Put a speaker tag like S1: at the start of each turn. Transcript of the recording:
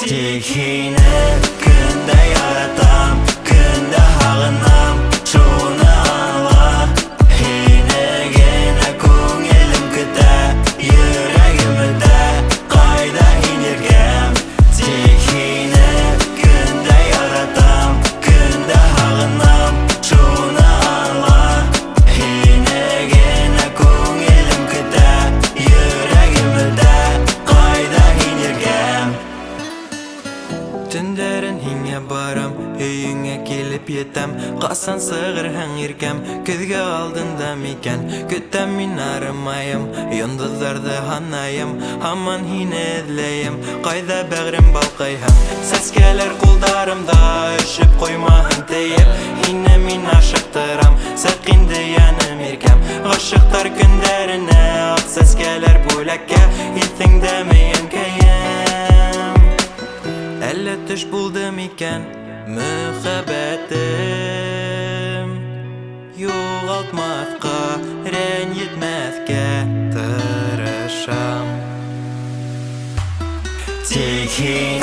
S1: Тик һине көндә яратам, көндә һагынам, шуны аңла. Һине генә күңелем көтә, йөрәгемдә кайда һин йөргән. Тик һине көндә яратам, көндә һагынам, шуны аңла. Һине генә күңелем көтә, йөрәгемдә кайда һин йөргән. Төндәрен һиңә барам, өеңә килеп етәм. Касан сығырһың иркәм, көҙгә алдында микән? Көтәм мин арымайым, йондоҙҙарҙы һанайым, һаман һине эҙләйем. Ҡайҙа бәғрем балҡыйһың? Сәскәләр ҡулдарымда өшөп ҡуймаһын тейеп. Һине мин ашыҡтырам, сәҡ инде яным иркәм. Ғашиҡтар көндәренә аҡ сәскәләр бүләккә, иҫеңдәме йәнкәйем? Әллә төш булды микән мөхәббәтем? Юғалтмаҫҡа, рәнйетмәҫкә тырышам. Тик һин